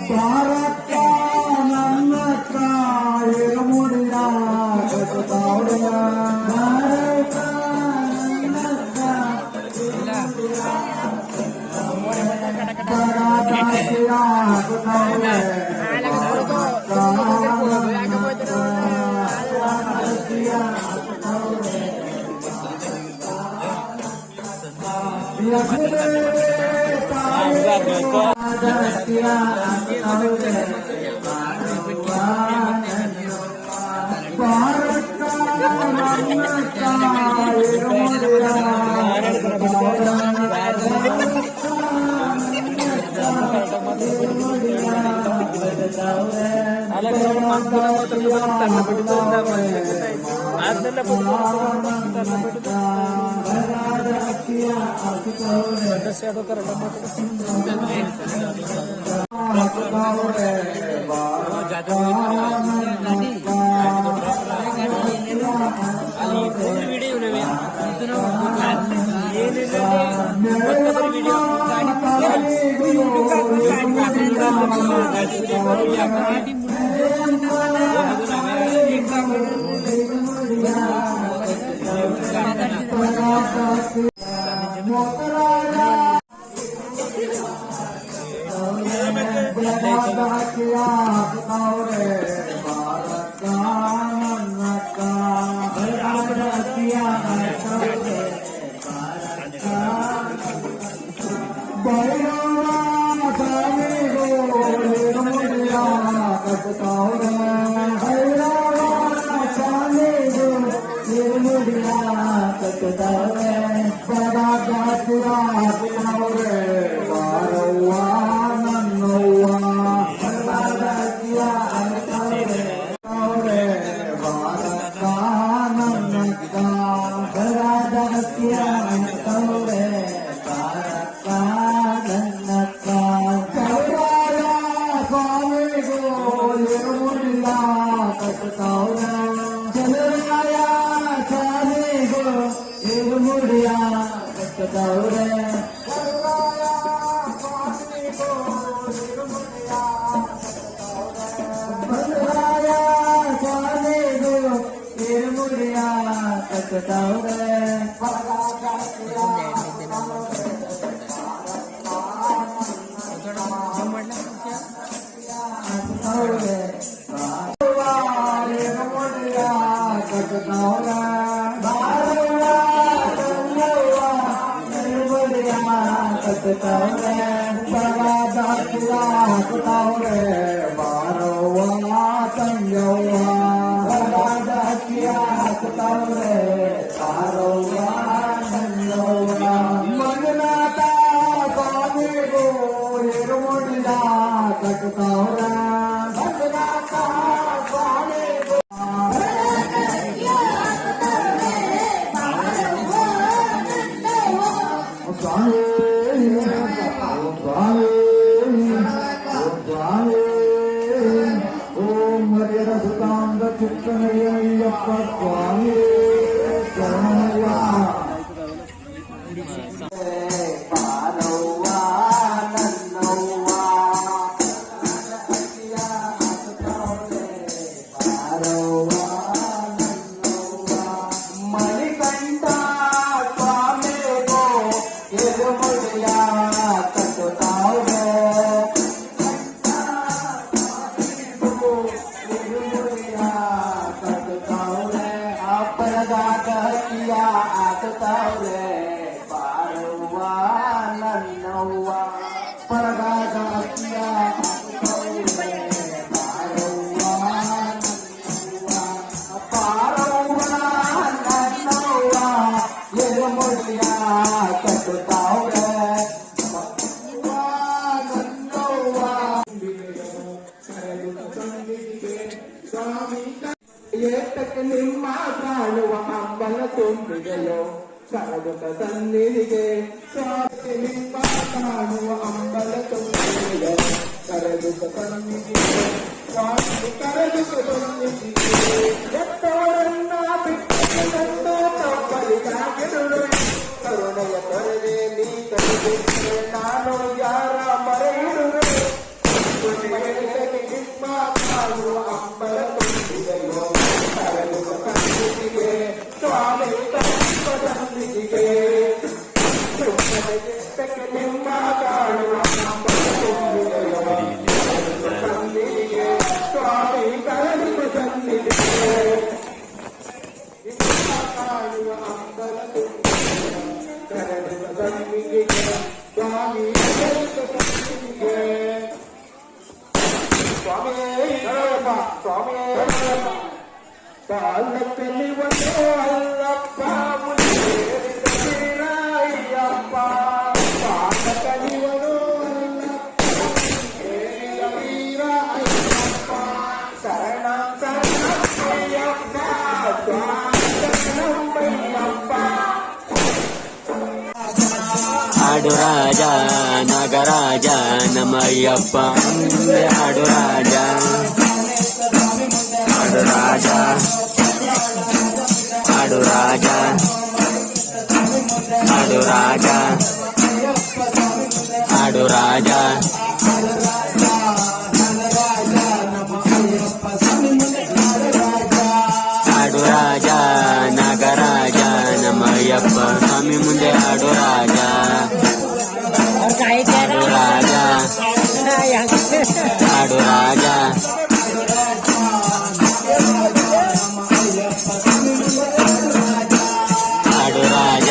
ಭಾರತ ನನ್ನಕ್ಕ ಇರುಮುಡಿಯ ಕಟ್ಟುತ್ತಾವಡೆಯ ಭಾರತ ನನ್ನಕ್ಕ ಬರಾದಾಸಿಯ ಹಾಕುತ್ತಾವಡೆ ಏತಕ್ಕೆ ನಿಮ್ಮ ಕಾಣುವ ಅಂಬಲ ತುಂಬಿದೆಯೋ ಕರಗುತ್ತ ಸನ್ನಿಧಿಗೆ ಸ್ವಾಮಿ ನಿಮ್ಮ ಕಾಣುವ ಅಂಬಲ ತುಂಬಿದೆಯೋ ಕರಗುತ್ತ ಸನ್ನಿಧಿಗೆ ಸ್ವಾಮಿ ಕರಗುತ್ತ ಸನ್ನಿಧಿಗೆ ಎತ್ತವರನ್ನ ಬಿಟ್ಟು ತಪ್ಪಲಿಗಾಗಿರುವೆ ಕರುಣೆಯ ತೊರೆದೆ ನೀ ತರುವೆ ನಾನು ಯಾರ ಮರೆಯಿರುವೆ ಕಾಣುವ ಅಂಬಲ ತುಂಬಿದೆಯೋ ಕರಗುವ ಕಣ್ಣಿಗೆ ಸ್ವಾಮಿ ಕಣ್ಣಿಗೆ ನಿಮ್ಮ ಕಾಣುವ ಅಂಬಲ ತುಂಬಿದೆಯೋ ಕಣ್ಣಿಗೆ ಸ್ವಾಮಿ ಕರಗುವ ಕಣ್ಣಿಗೆ ನಿಮ್ಮ ಕಾಣುವ ಅಂಬಲ ತುಂಬಿದೆಯೋ ಕರಗುವ ಕಣ್ಣಿಗೆ ಸ್ವಾಮಿ ಕರಗುವ ಕಣ್ಣಿಗೆ ಸ್ವಾಮಿ ಕಾಲದಲ್ಲಿ ಒಂದು ಅಲ್ಲಪ್ಪ ಮುನಿಯಪ್ಪ ಕಾಲಕಲಿವನು ವೀರ ಅಯ್ಯಪ್ಪ ಶರಣ ಶರಣಯ್ಯಪ್ಪ ಶರಣಯ್ಯಪ್ಪ ಹಾಡು ರಾಜ ನಾಗರಾಜ ನಮ್ಮಯ್ಯಪ್ಪ ಹಾಡು ರಾಜ ಹಾಡು ರಾಜ ಹಾಡು ರಾಜ ಹಾಡು ರಾಜ ಹಾಡು ರಾಜ ಹಾಡು ರಾಜ ನಾಗರಾಜ ನಮ್ಮಯ್ಯಪ್ಪ ಸ್ವಾಮಿ ಮುಂದೆ ಹಾಡು ರಾಜ ಹಾಡು ರಾಜ ಹಾಡು ರಾಜ ಹಾಡು ರಾಜ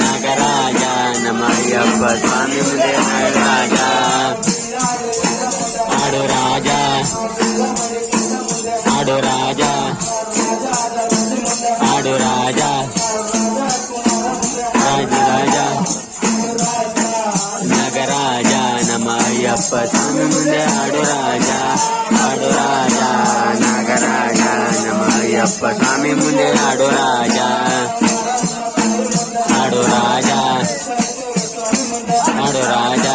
ನಾಗರಾಜ ನಮ್ಮಯ್ಯಪ್ಪ ಸ್ವಾಮಿ ಮುಂದೆ ಹಾಡು ರಾಜ ಹಾಡು ರಾಜ ಹಾಡು ರಾಜ ಹಾಡು ರಾಜ ರಾಜ ರಾಜ ನಗರಾಜ ನಮ್ಮಯ್ಯಪ್ಪ ಸ್ವಾಮಿ ಮುಂದೆ ಹಾಡು ರಾಜ ಹಾಡು ರಾಜ ನಾಗರಾಜ ನಮ್ಮಯ್ಯಪ್ಪ ಸ್ವಾಮಿ ಮುಂದೆ ಹಾಡು ರಾಜ ಹಾಡು ರಾಜ ಹಾಡು ರಾಜ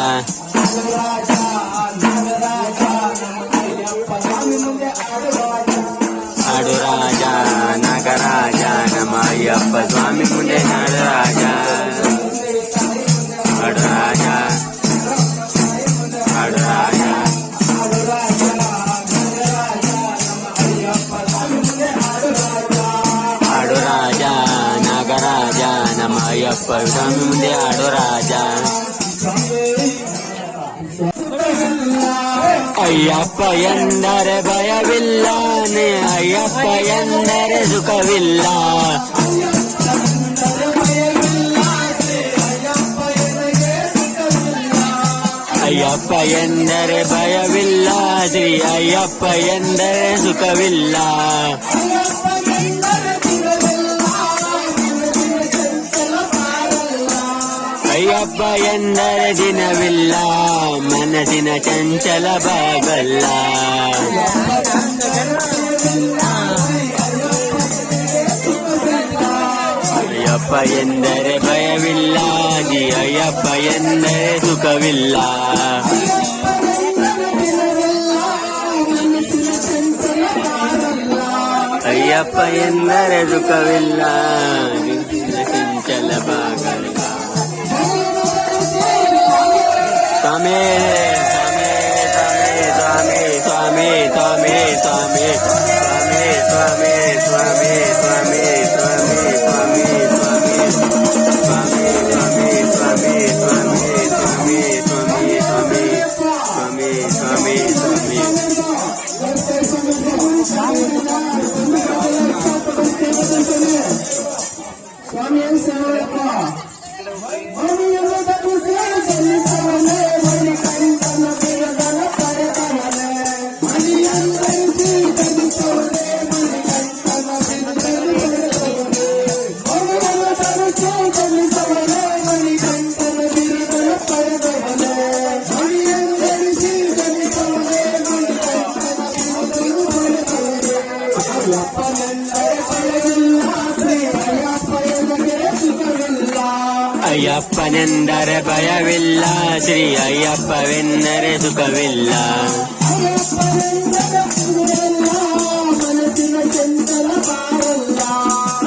ಹಾಡು ರಾಜ ನಾಗರಾಜ ನಮ್ಮಯ್ಯಪ್ಪ ಸ್ವಾಮಿ ಮುಂದೆ ಹಾಡು ರಾಜ ಹಾಡು ರಾಜ ಹಾಡು ರಾಜ ಹಾಡು ರಾಜ ನಾಗರಾಜ ನಮ್ಮಯ್ಯಪ್ಪ ಸ್ವಾಮಿ ಮುಂದೆ ಹಾಡು ರಾಜ ಅಯ್ಯಪ್ಪ ಎಂದರೆ ಭಯವಿಲ್ಲ ಅಯ್ಯಪ್ಪ ಎಂದರೆ ಸುಖವಿಲ್ಲ ಅಯ್ಯಪ್ಪ ಎಂದರೆ ಭಯವಿಲ್ಲ ಶ್ರೀ ಅಯ್ಯಪ್ಪ ಎಂದರೆ ಸುಖವಿಲ್ಲ ಅಯ್ಯಪ್ಪ ಎಂದರೆ ದಿನವಿಲ್ಲ ಮನಸ್ಸಿನ ಚಂಚಲ ಬಾಗಲ್ಲ ಅಯ್ಯಪ್ಪ ಎಂದರೆ ಭಯವಿಲ್ಲ ಜಿ ಅಯ್ಯಪ್ಪ ಎಂದರೆ ಸುಖವಿಲ್ಲ ಅಯ್ಯಪ್ಪ ಎಂದರೆ ಸುಖವಿಲ್ಲ ಚಂಚಲ ಬಾಗಲ್ಲ ಸ್ವಾಮಿ ಸ್ವಾಮಿ ಸ್ವಾಮಿ ಸ್ವಾಮಿ ಸ್ವಾಮಿ ಸ್ವಾಮಿ ಸ್ವಾಮಿ ಸ್ವಾಮಿ ಸ್ವಾಮಿ ಸ್ವಾಮಿ ಸ್ವಾಮಿ ಸ್ವಾಮಿ ಸ್ವಾಮಿ ಸ್ವಾಮಿ ಸ್ವಾಮಿ ಸ್ವಾಮಿ ಸ್ವಾಮಿ ಸ್ವಾಮಿ ಸ್ವಾಮಿ ಸೇವಪ್ಪ ಅಯ್ಯಪ್ಪನೆಂದರೆ ಭಯವಿಲ್ಲ ಶ್ರೀ ಅಯ್ಯಪ್ಪವೆಂದರೆ ಸುಖವಿಲ್ಲ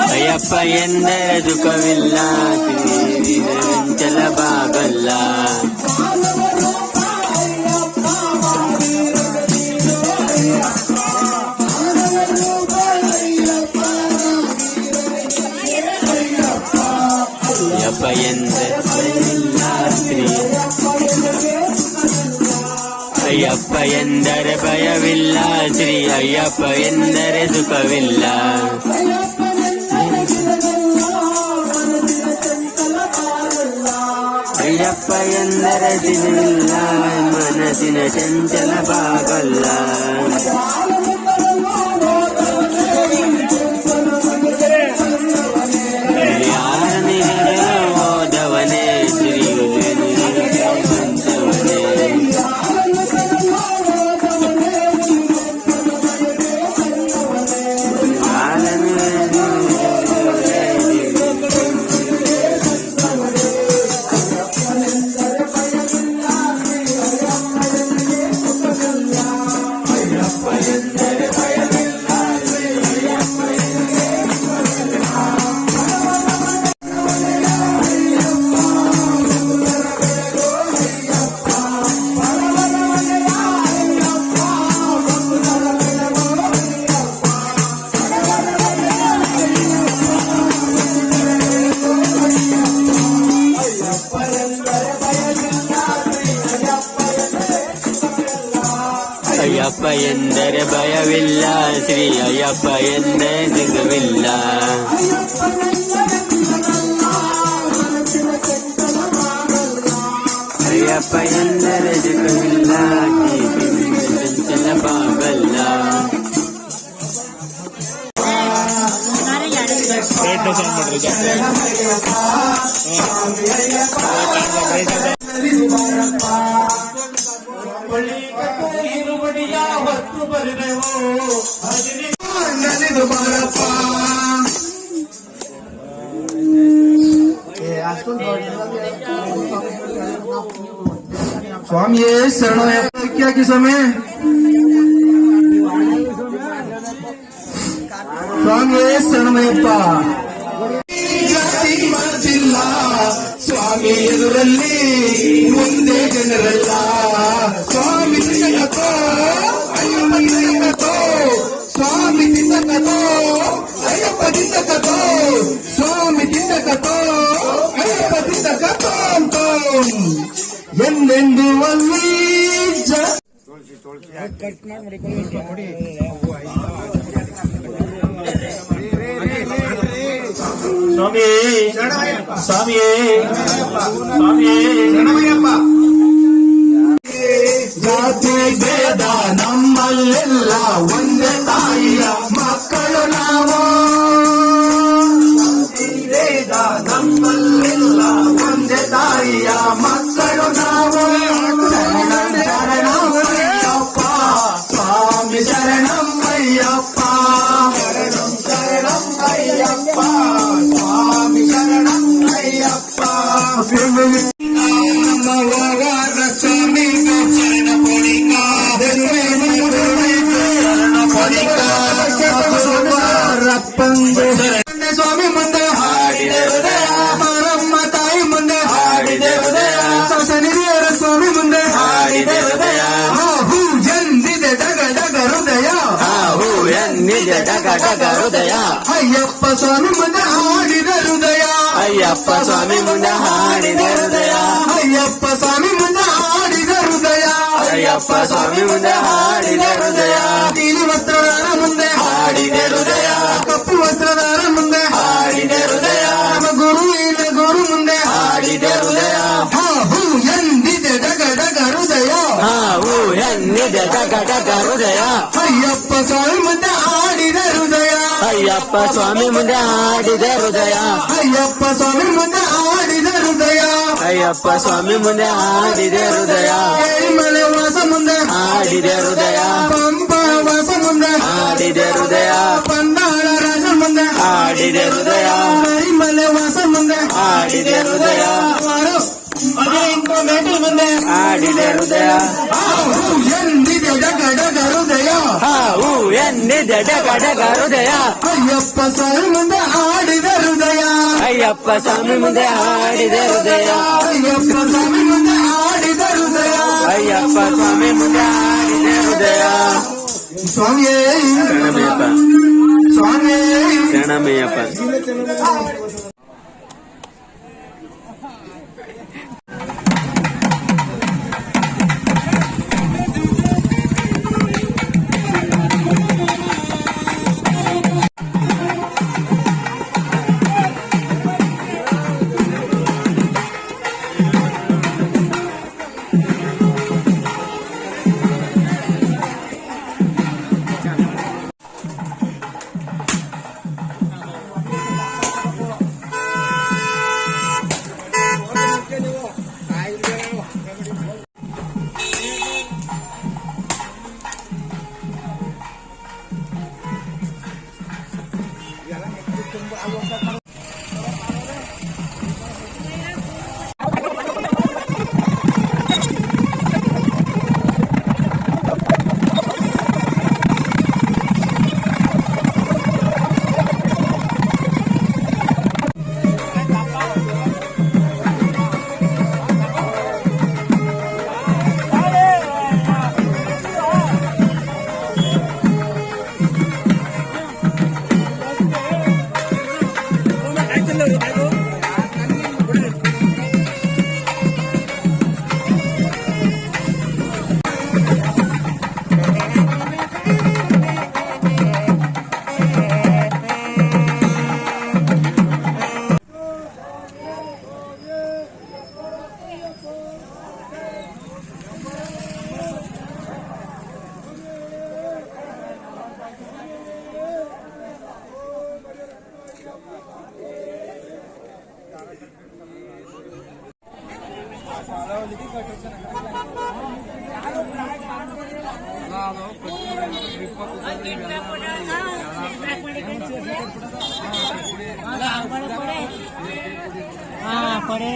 ಅಯ್ಯಪ್ಪ ಎಂದರೆ ಸುಖವಿಲ್ಲ ಶ್ರೀ ಚಂಚಲ ಬಾಗಲ್ಲ ಅಯ್ಯಪ್ಪ ಎಂದರೆ ಭಯವಿಲ್ಲ, ಶ್ರೀ ಅಯ್ಯಪ್ಪ ಎಂದರೆ ಸುಖವಿಲ್ಲ. ಅಯ್ಯಪ್ಪ ಎಂದರೆ ಸಿರಿಲ್ಲ, ಮನಸ್ಸಿನ ಚಂಚಲ ಬಾಗಲ್ಲ. ಯಾರನೇ ಹೋದವನೇ ಅಯ್ಯಪ್ಪ ಎಂದರೆ ಭಯವಿಲ್ಲ, ಶ್ರೀ ಅಯ್ಯಪ್ಪ ಎಂದರೆ ಸಿಗವಿಲ್ಲ. ಅಯ್ಯಪ್ಪ ಎಂದರೆ ಸಿಗವಿಲ್ಲ, ಚಂಚಲ ಬಾಗಲ್ಲ. ಇರುಬಡಿಯ ಹೊತ್ತು ಬರೆದೆವು ನಲಿದು ಬಾರಪ್ಪ. ಸ್ವಾಮಿಯೇ ಶರಣಯ್ಯಪ್ಪ ಸ್ವಾಮಿ. ಸ್ವಾಮಿಯೇ ಶರಣಯ್ಯಪ್ಪ. ಜಾತಿ ಮನಸ್ಸಿಲ್ಲ ಸ್ವಾಮಿ ಎದುರಲ್ಲಿ, ಮುಂದೆ ಜನರಲ್ಲ. ಸ್ವಾಮಿ ತಿನ್ನಕೋ ಅಯ್ಯಪ್ಪ ತಿನ್ನಕೋ, ಸ್ವಾಮಿ ತಿನ್ನಕೋ ಅಯ್ಯಪ್ಪ ತಿನ್ನಕೋ, ಸ್ವಾಮಿ ತಿನ್ನಕೋ ಅಯ್ಯಪ್ಪ ತಿನ್ನಕೋ ಎಂದೆಂದು ಅಲ್ಲಿ ಸ್ವಾಮಿ ಸ್ವಾಮಿಯೇ ಸ್ವಾಮಿಯೇ ಜಾತಿ ಭೇದ ನಮ್ಮಲ್ಲೆಲ್ಲ ಒಂದೇ ತಾಯಿಯ ಮಕ್ಕಳು ನಾವು. ಜಾತಿ ಭೇದ ನಮ್ಮಲ್ಲೆಲ್ಲ ಒಂದೇ ತಾಯಿಯ ಮಕ್ಕಳು ನಾವು. ಶರಣಂ ಶರಣಮಯ್ಯಪ್ಪ ಸ್ವಾಮಿ ಶರಣಮಯ್ಯಪ್ಪ, ಶರಣಂ ಶರಣಮಯ್ಯಪ್ಪ ಸ್ವಾಮಿ ಶರಣಮಯ್ಯಪ್ಪ. ನಮ್ಮ ಹೋಗಾರ ಸ್ವಾಮಿ ಶರಣ ಪೊಡಿಕ ರಪ್ಪಂದು ಸ್ವಾಮಿ ಮುಂದೆ ಹಾಡಿದೆ ಹೃದಯ, ಮಾರಮ್ಮ ತಾಯಿ ಮುಂದೆ ಹಾಡಿದೆ ಹೃದಯ, ಸನಿದೇವರ ಸ್ವಾಮಿ ಮುಂದೆ ಹಾಡಿದೆ ಹೃದಯ. ಹೂ ಎಂದಿದೆ ಡಗ ಡಗ ಹೃದಯ, ಹೂ ಎಂದಿದೆ ಡಗ ಡಗ ಹೃದಯ. ಅಯ್ಯಪ್ಪ ಸ್ವಾಮಿ ಮುಂದೆ ಹಾಡಿದ ಹೃದಯ, ಅಯ್ಯಪ್ಪ ಸ್ವಾಮಿ ಮುಂದೆ ಹಾಡಿದ ಹೃದಯ. ಅಯ್ಯಪ್ಪ ಸ್ವಾಮಿ ಮುಂದೆ ಹಾಡಿದ ಹೃದಯ, ಅಯ್ಯಪ್ಪ ಸ್ವಾಮಿ ಮುಂದೆ ಹಾಡಿದ ಹೃದಯ. ನೀಲಿ ವಸ್ತ್ರದಾರ ಮುಂದೆ ಹಾಡಿದ ಹೃದಯ, ಕಪ್ಪು ವಸ್ತ್ರದಾರ ಮುಂದೆ ಹಾಡಿದ ಹೃದಯ. ನಮ್ಮ ಗುರು ಇಲ್ಲ ಗುರು ಮುಂದೆ ಹಾಡಿದ ಹೃದಯ, ಹೂ ಎಂದಿದೆ ಡಗ ಡಗ ಹೃದಯ, ಹೂ ಎಂದಿದೆ ಡಗ ಡಗ ಹೃದಯ. ಅಯ್ಯಪ್ಪ ಸ್ವಾಮಿ ಮುಂದೆ ಹಾಡಿದ ಹೃದಯ, ಅಯ್ಯಪ್ಪ ಸ್ವಾಮಿ ಮುಂದೆ ಹಾಡಿದ ಹೃದಯ. ಅಯ್ಯಪ್ಪ ಸ್ವಾಮಿ ಮುಂದೆ ಹಾಡಿದ ಹೃದಯ, ಅಯ್ಯಪ್ಪ ಸ್ವಾಮಿ ಮುಂದೆ ಹಾಡಿದ ಹೃದಯ. ಏಳಿಮಲೆ ವಾಸ ಮುಂದೆ ಹಾಡಿದ ಹೃದಯ, ಪಂಪ ವಾಸ ಮುಂದೆ ಹಾಡಿದ ಹೃದಯ. ಪಂದಾಳ ರಾಜ ಮುಂದೆ ಹಾಡಿದ ಹೃದಯ, ಏಳಿಮಲೆ ವಾಸ ಮುಂದೆ ಹಾಡಿದ ಹೃದಯ. ಮೇಟಿ ಮುಂದೆ ಹಾಡಿದ ಹೃದಯ, ಹೂ ಎಂದಿದೆ ಡಗ ಡಗ ಹೃದಯ, ಹೂ ಎಂದಿದೆ ಡಗ ಡಗ ಹೃದಯ. ಅಯ್ಯಪ್ಪ ಸ್ವಾಮಿ ಮುಂದೆ ಹಾಡಿದ ಹೃದಯ, ಅಯ್ಯಪ್ಪ ಸ್ವಾಮಿ ಮುಂದೆ ಹಾಡಿದ ಹೃದಯ. ಅಯ್ಯಪ್ಪ ಸ್ವಾಮಿ ಮುಂದೆ ಹಾಡಿದ ಹೃದಯ, ಅಯ್ಯಪ್ಪ ಸ್ವಾಮಿ ಮುಂದೆ ಹಾಡಿದ ಹೃದಯ. ಸ್ವಾಮಿಯೇ ಶರಣಮಯ್ಯಪ್ಪ, ಸ್ವಾಮಿಯೇ ಶರಣಮಯ್ಯಪ್ಪ. ಕೊಡೆ